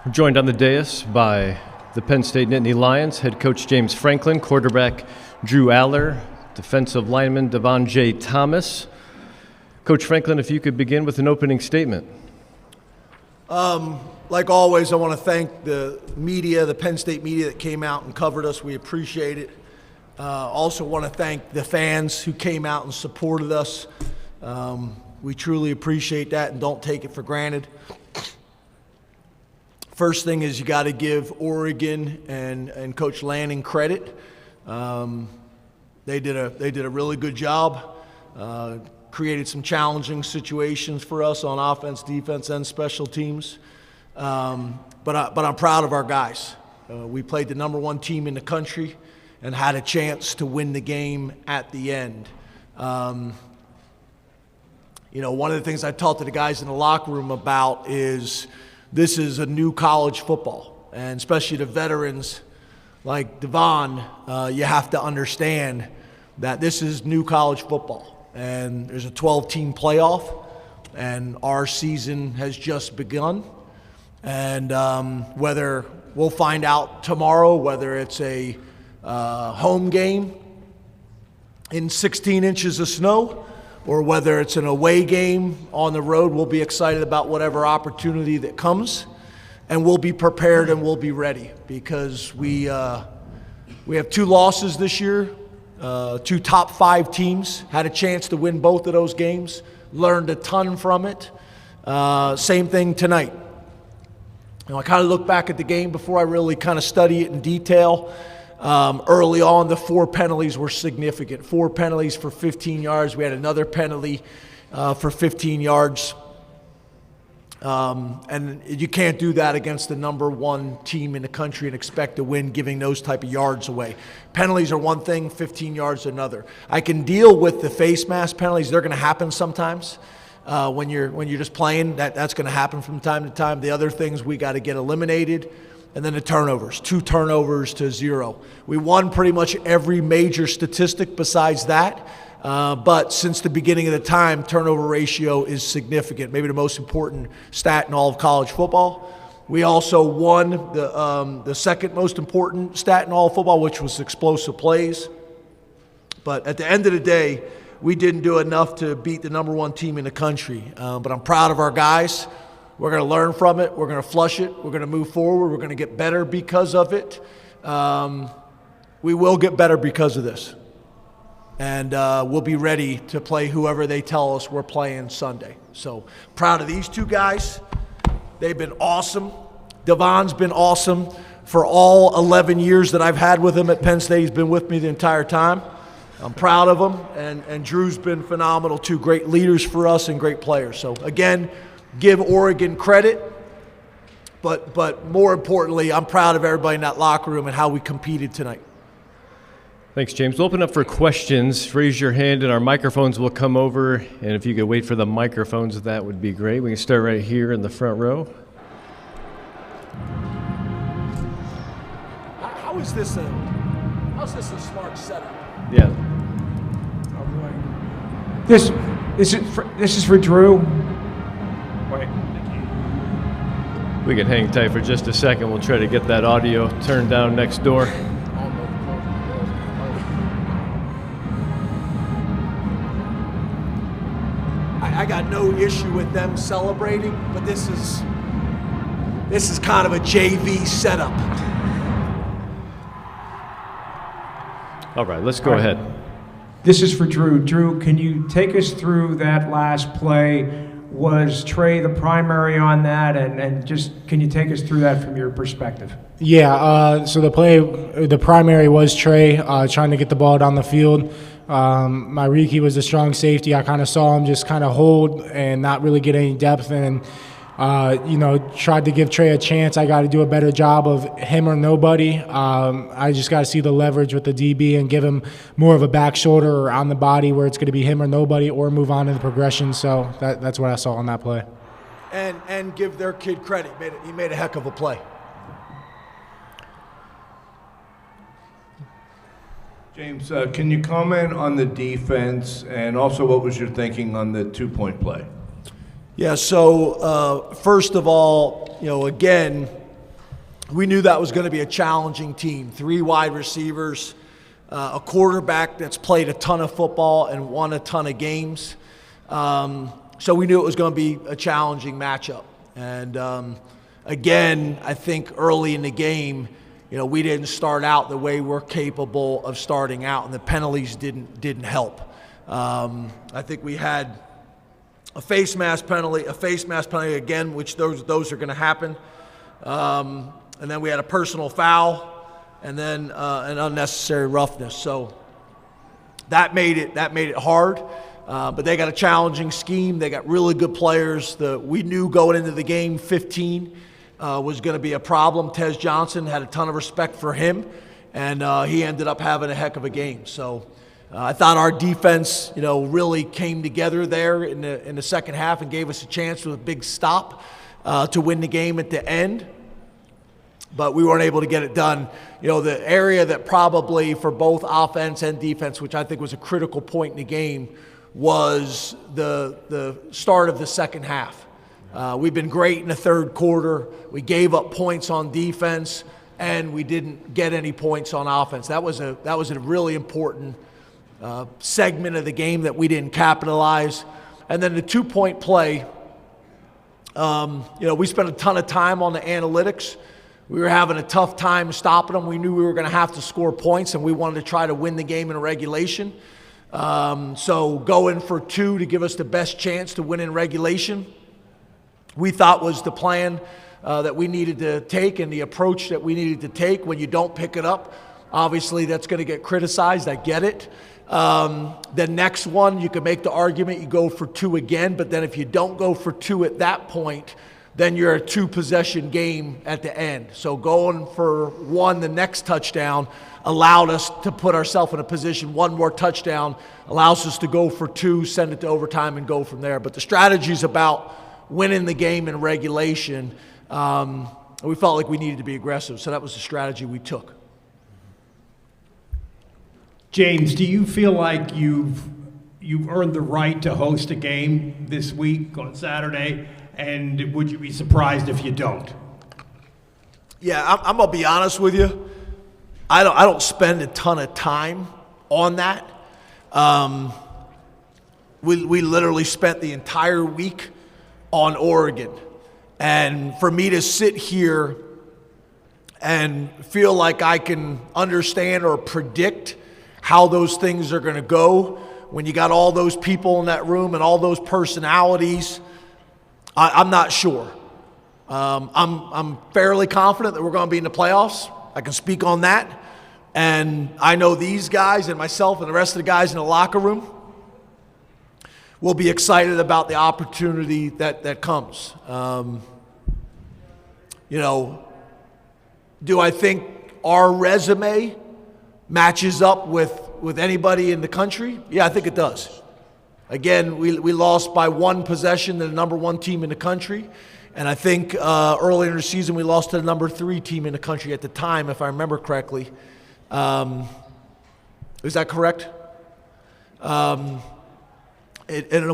We're joined on the dais by the Penn State Nittany Lions, head coach James Franklin, quarterback Drew Allar, defensive lineman Dvon J-Thomas. Coach Franklin, if you could begin with an opening statement. Like always, I want to thank the media, the Penn State media that came out and covered us. We appreciate it. Also want to thank the fans who came out and supported us. We truly appreciate that and don't take it for granted. First thing is you got to give Oregon and Coach Lanning credit. They did a really good job. Created some challenging situations for us on offense, defense, and special teams. But I'm proud of our guys. We played the #1 team in the country and had a chance to win the game at the end. One of the things I talked to the guys in the locker room about is this is a new college football, and especially the veterans like Dvon, you have to understand that this is new college football, and there's a 12-team playoff, and our season has just begun. And whether we'll find out tomorrow whether it's a home game in 16 inches of snow or whether it's an away game on the road, we'll be excited about whatever opportunity that comes, and we'll be prepared and we'll be ready because we have 2 losses this year. 2 top 5 teams had a chance to win both of those games, learned a ton from it. Same thing tonight. I kind of look back at the game before I really kind of study it in detail. Early on, the 4 penalties were significant. 4 penalties for 15 yards. We had another penalty for 15 yards. And you can't do that against the #1 team in the country and expect to win giving those type of yards away. Penalties are one thing, 15 yards another. I can deal with the face mask penalties. They're going to happen sometimes. When you're just playing, that's going to happen from time to time. The other things we got to get eliminated. And then the turnovers, 2 turnovers to 0. We won pretty much every major statistic besides that. But since the beginning of the time, turnover ratio is significant, maybe the most important stat in all of college football. We also won the second most important stat in all of football, which was explosive plays. But at the end of the day, we didn't do enough to beat the #1 team in the country. But I'm proud of our guys. We're going to learn from it. We're going to flush it. We're going to move forward. We're going to get better because of it. We will get better because of this. And we'll be ready to play whoever they tell us we're playing Sunday. So proud of these 2 guys. They've been awesome. Dvon's been awesome for all 11 years that I've had with him at Penn State. He's been with me the entire time. I'm proud of him. And Drew's been phenomenal too. Great leaders for us and great players. So again, give Oregon credit. But more importantly, I'm proud of everybody in that locker room and how we competed tonight. Thanks, James. We'll open up for questions. Raise your hand and our microphones will come over. And if you could wait for the microphones, that would be great. We can start right here in the front row. How's this a smart setup? Yeah. This is for Drew. Wait. We can hang tight for just a second. We'll try to get that audio turned down next door. I got no issue with them celebrating, but this is kind of a JV setup. All right, let's go ahead. This is for Drew. Drew, can you take us through that last play? Was Trey the primary on that? And just can you take us through that from your perspective? Yeah, so the primary was Trey trying to get the ball down the field. Myriki was a strong safety. I kind of saw him just kind of hold and not really get any depth and, tried to give Trey a chance. I got to do a better job of him or nobody. I just got to see the leverage with the DB and give him more of a back shoulder or on the body where it's going to be him or nobody or move on to the progression. So that's what I saw on that play. And give their kid credit. He made a heck of a play. James, can you comment on the defense and also what was your thinking on the two-point play? Yeah, so first of all, again, we knew that was going to be a challenging team. 3 wide receivers, a quarterback that's played a ton of football and won a ton of games. So we knew it was going to be a challenging matchup. And again, I think early in the game, we didn't start out the way we're capable of starting out, and the penalties didn't help. I think we had a face mask penalty again, which those are going to happen. And then we had a personal foul, and then an unnecessary roughness. So that made it hard. But they got a challenging scheme. They got really good players. We knew going into the game 15 was going to be a problem. Tez Johnson had a ton of respect for him, and he ended up having a heck of a game. So I thought our defense, really came together there in the second half and gave us a chance with a big stop to win the game at the end. But we weren't able to get it done. The area that probably for both offense and defense, which I think was a critical point in the game, was the start of the second half. We've been great in the third quarter. We gave up points on defense, and we didn't get any points on offense. That was a really important segment of the game that we didn't capitalize. And then the 2-point play, we spent a ton of time on the analytics. We were having a tough time stopping them. We knew we were going to have to score points, and we wanted to try to win the game in regulation. So going for 2 to give us the best chance to win in regulation, we thought was the plan that we needed to take and the approach that we needed to take. When you don't pick it up, obviously that's going to get criticized. I get it. The next one, you can make the argument you go for 2 again, but then if you don't go for 2 at that point, then you're a 2-possession game at the end. So going for 1, the next touchdown, allowed us to put ourselves in a position. 1 more touchdown allows us to go for 2, send it to overtime, and go from there. But the strategy is about winning the game in regulation. We felt like we needed to be aggressive, so that was the strategy we took. James, do you feel like you've earned the right to host a game this week on Saturday? And would you be surprised if you don't? Yeah, I'm gonna be honest with you. I don't spend a ton of time on that. We literally spent the entire week on Oregon, and for me to sit here and feel like I can understand or predict how those things are going to go when you got all those people in that room and all those personalities, I'm not sure. I'm fairly confident that we're going to be in the playoffs. I can speak on that. And I know these guys and myself and the rest of the guys in the locker room will be excited about the opportunity that comes. Do I think our resume matches up with anybody in the country? Yeah, I think it does. Again, we lost by 1 possession to the number 1 team in the country. And I think earlier in the season we lost to the number 3 team in the country at the time, if I remember correctly. Is that correct? In a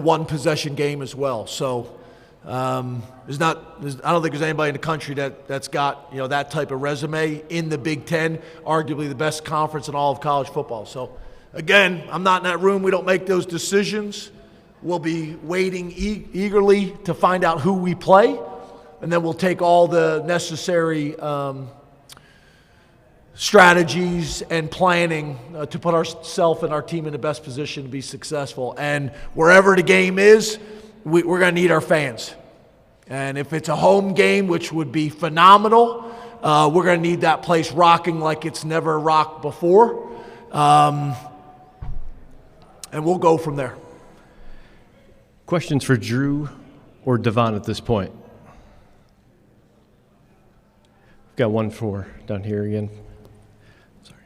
1-possession game as well. So I don't think there's anybody in the country that's got that type of resume in the Big Ten, arguably the best conference in all of college football. So again, I'm not in that room. We don't make those decisions. We'll be waiting eagerly to find out who we play, and then we'll take all the necessary strategies and planning to put ourselves and our team in the best position to be successful. And wherever the game is, we're going to need our fans. And if it's a home game, which would be phenomenal, we're going to need that place rocking like it's never rocked before. And we'll go from there. Questions for Drew or Dvon at this point? Got one for down here again. Sorry.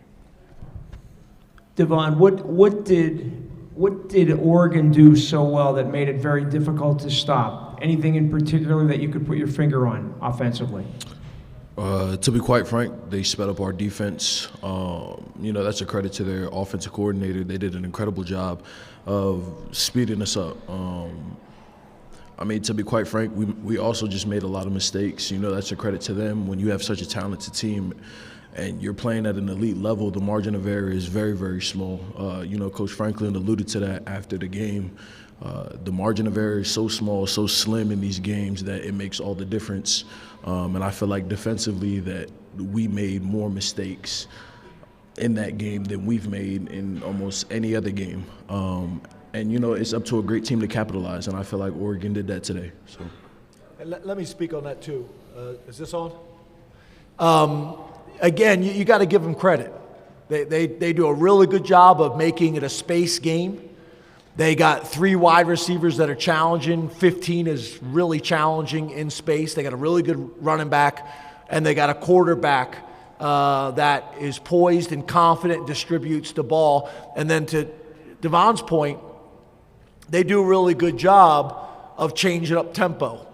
Dvon, what did Oregon do so well that made it very difficult to stop? Anything in particular that you could put your finger on offensively? To be quite frank, they sped up our defense. That's a credit to their offensive coordinator. They did an incredible job of speeding us up. I mean, to be quite frank, we also just made a lot of mistakes. You know, that's a credit to them. When you have such a talented team and you're playing at an elite level, the margin of error is very, very small. You know, Coach Franklin alluded to that after the game. The margin of error is so small, so slim in these games that it makes all the difference. And I feel like defensively that we made more mistakes in that game than we've made in almost any other game. And, you know, it's up to a great team to capitalize, and I feel like Oregon did that today. So, Let me speak on that too. Is this on? Again, you got to give them credit. They do a really good job of making it a space game. They got 3 wide receivers that are challenging. 15 is really challenging in space. They got a really good running back, and they got a quarterback that is poised and confident, distributes the ball. And then to Devon's point, they do a really good job of changing up tempo.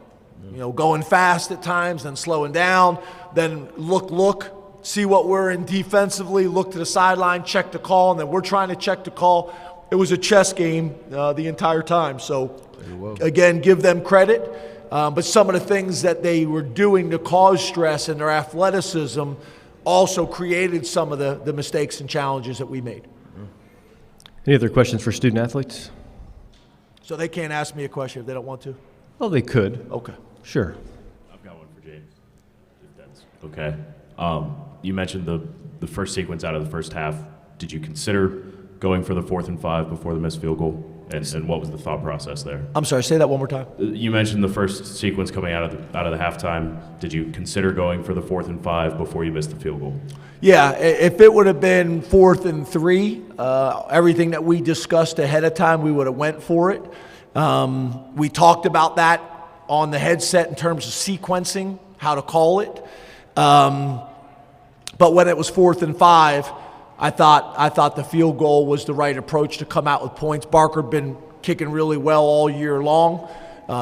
You know, going fast at times, then slowing down, then look, see what we're in defensively, look to the sideline, check the call, and then we're trying to check the call. It was a chess game the entire time. So, again, give them credit. But some of the things that they were doing to cause stress and their athleticism also created some of the mistakes and challenges that we made. Any other questions for student athletes? So they can't ask me a question if they don't want to? Well, they could. Okay. Sure. I've got one for James, if that's okay. You mentioned the first sequence out of the first half. Did you consider going for the 4th and 5 before the missed field goal? And what was the thought process there? I'm sorry, say that one more time. You mentioned the first sequence coming out of the halftime. Did you consider going for the 4th and 5 before you missed the field goal? Yeah, if it would have been 4th and 3, everything that we discussed ahead of time, we would have went for it. We talked about that on the headset in terms of sequencing, how to call it. But when it was 4th and 5, I thought the field goal was the right approach to come out with points. Barker had been kicking really well all year long.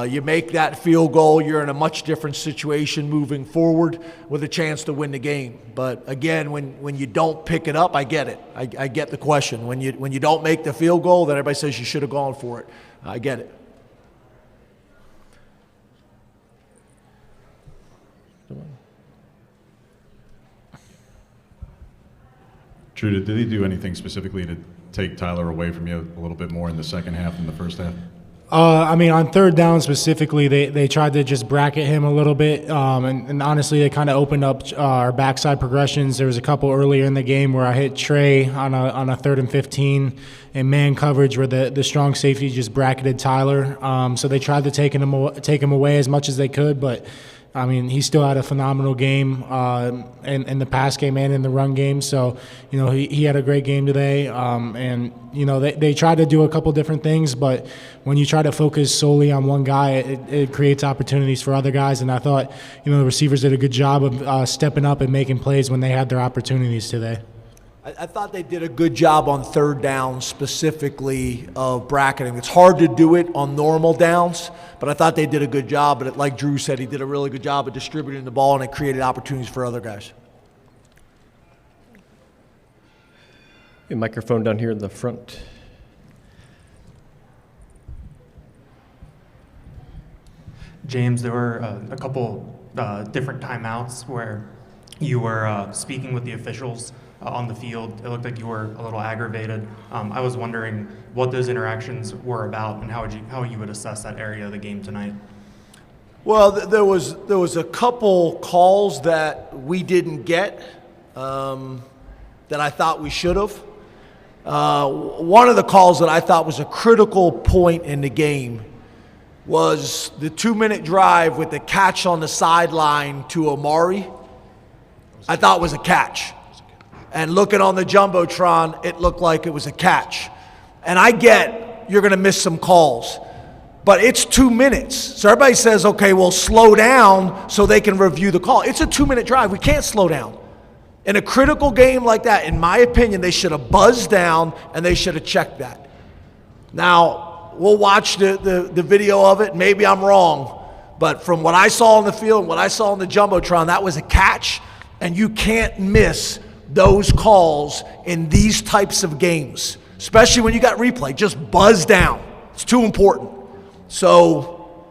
You make that field goal, you're in a much different situation moving forward with a chance to win the game. But again, when you don't pick it up, I get it. I get the question. When you don't make the field goal, then everybody says you should have gone for it. I get it. Drew, did he do anything specifically to take Tyler away from you a little bit more in the second half than the first half? I mean, on 3rd down specifically, they tried to just bracket him a little bit, and honestly, they kind of opened up our backside progressions. There was a couple earlier in the game where I hit Trey on a 3rd and 15 in man coverage where the strong safety just bracketed Tyler. So they tried to take him away as much as they could, but I mean, he still had a phenomenal game in the pass game and in the run game. So, you know, he had a great game today. And, you know, they tried to do a couple different things, but when you try to focus solely on one guy, it creates opportunities for other guys. And I thought, you know, the receivers did a good job of stepping up and making plays when they had their opportunities today. I thought they did a good job on 3rd down specifically of bracketing. It's hard to do it on normal downs, but I thought they did a good job. But like Drew said, he did a really good job of distributing the ball, and it created opportunities for other guys. A microphone down here in the front. James, there were a couple different timeouts where you were speaking with the officials on the field. It looked like you were a little aggravated. I was wondering what those interactions were about and how you would assess that area of the game tonight. Well, there was a couple calls that we didn't get that I thought we should have. One of the calls that I thought was a critical point in the game was the 2-minute drive with the catch on the sideline to Amari. I thought was a catch. And looking on the Jumbotron, it looked like it was a catch. And I get you're going to miss some calls, but it's 2 minutes. So everybody says, okay, well, slow down so they can review the call. It's a 2-minute drive. We can't slow down. In a critical game like that, in my opinion, they should have buzzed down and they should have checked that. Now, we'll watch the video of it. Maybe I'm wrong, but from what I saw on the field and what I saw on the Jumbotron, that was a catch, and you can't miss those calls in these types of games, especially when you got replay. Just buzz down. It's too important. So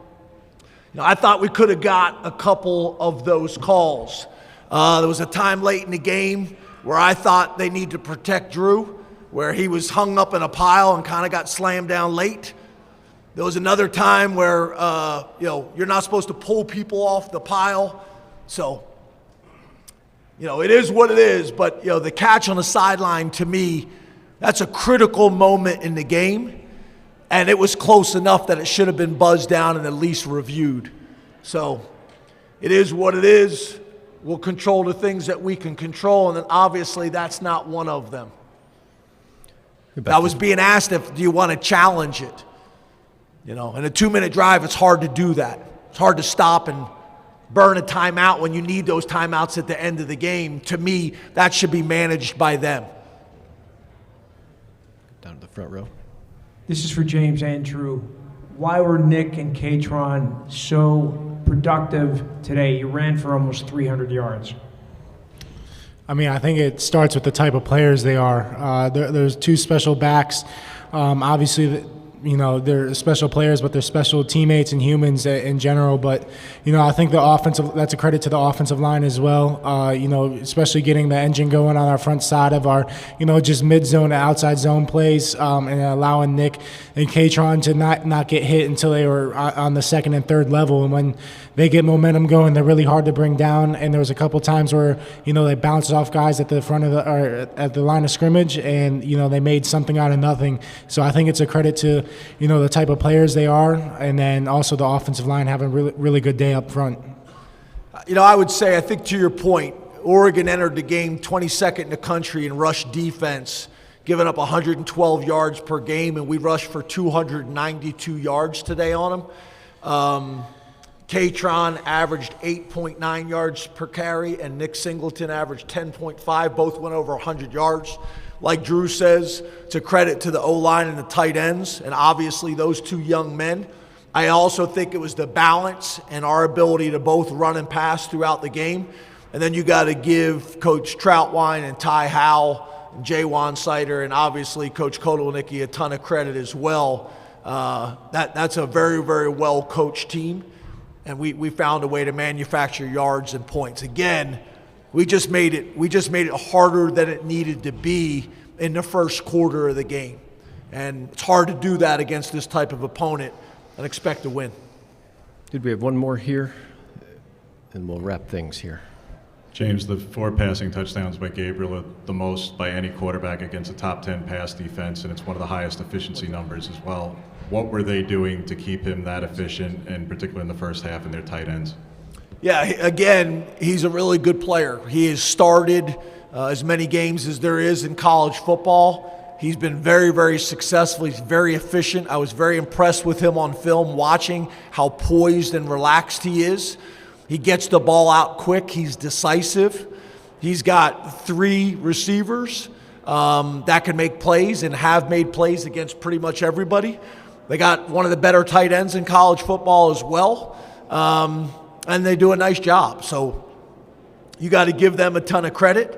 I thought we could have got a couple of those calls. There was a time late in the game where I thought they need to protect Drew, where he was hung up in a pile and kind of got slammed down late. There was another time where, you're not supposed to pull people off the pile. So, it is what it is. But, the catch on the sideline, to me, that's a critical moment in the game. And it was close enough that it should have been buzzed down and at least reviewed. So, it is what it is. We'll control the things that we can control, and then obviously that's not one of them. I was being asked do you want to challenge it? In a 2-minute drive, it's hard to do that. It's hard to stop and burn a timeout when you need those timeouts at the end of the game. To me, that should be managed by them. Down to the front row. This is for James and Drew. Why were Nick and Katron so productive today? You ran for almost 300 yards. I mean, I think it starts with the type of players they are. There's two special backs. Obviously, they're special players, but they're special teammates and humans in general. But, I think that's a credit to the offensive line as well. Especially getting the engine going on our front side of our, just mid-zone and outside zone plays, and allowing Nick and Katron to not get hit until they were on the second and third level. And when they get momentum going, they're really hard to bring down. And there was a couple times where, they bounced off guys at the front of at the line of scrimmage, and, they made something out of nothing. So I think it's a credit to, the type of players they are, and then also the offensive line having a really, really good day up front. I would say, I think to your point, Oregon entered the game 22nd in the country in rush defense, giving up 112 yards per game, and we rushed for 292 yards today on them. Katron averaged 8.9 yards per carry, and Nick Singleton averaged 10.5. Both went over 100 yards. Like Drew says, it's a credit to the O-line and the tight ends, and obviously those two young men. I also think it was the balance and our ability to both run and pass throughout the game. And then you got to give Coach Troutwine and Ty Howell and Jay Wansider and obviously Coach Kotelnicki a ton of credit as well. That's a very, very well-coached team, and we found a way to manufacture yards and points. Again, we just made it harder than it needed to be in the first quarter of the game. And it's hard to do that against this type of opponent and expect to win. Did we have one more here? And we'll wrap things here. James, the 4 passing touchdowns by Gabriel are the most by any quarterback against a top 10 pass defense, and it's one of the highest efficiency numbers as well. What were they doing to keep him that efficient, and particularly in the first half in their tight ends? Yeah, again, he's a really good player. He has started as many games as there is in college football. He's been very, very successful. He's very efficient. I was very impressed with him on film, watching how poised and relaxed he is. He gets the ball out quick. He's decisive. He's got 3 receivers that can make plays and have made plays against pretty much everybody. They got one of the better tight ends in college football as well. And they do a nice job. So you got to give them a ton of credit,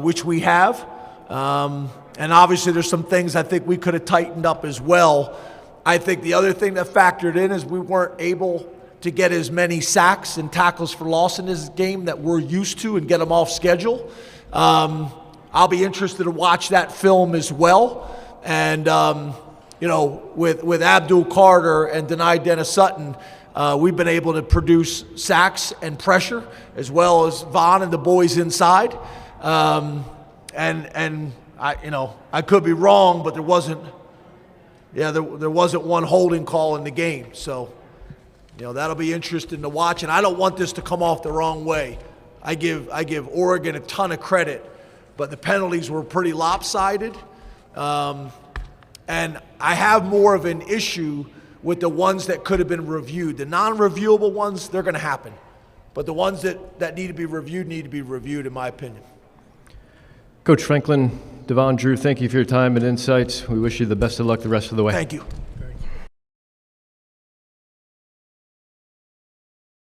which we have. And obviously there's some things I think we could have tightened up as well. I think the other thing that factored in is we weren't able to get as many sacks and tackles for loss in this game that we're used to and get them off schedule. I'll be interested to watch that film as well. And, with Abdul Carter and Denai Dennis Sutton, we've been able to produce sacks and pressure, as well as Vaughn and the boys inside. And I could be wrong, but there wasn't one holding call in the game. So, that'll be interesting to watch. And I don't want this to come off the wrong way. I give Oregon a ton of credit, but the penalties were pretty lopsided. And I have more of an issue with the ones that could have been reviewed. The non-reviewable ones, they're going to happen. But the ones that need to be reviewed, in my opinion. Coach Franklin, Dvon, Drew, thank you for your time and insights. We wish you the best of luck the rest of the way. Thank you.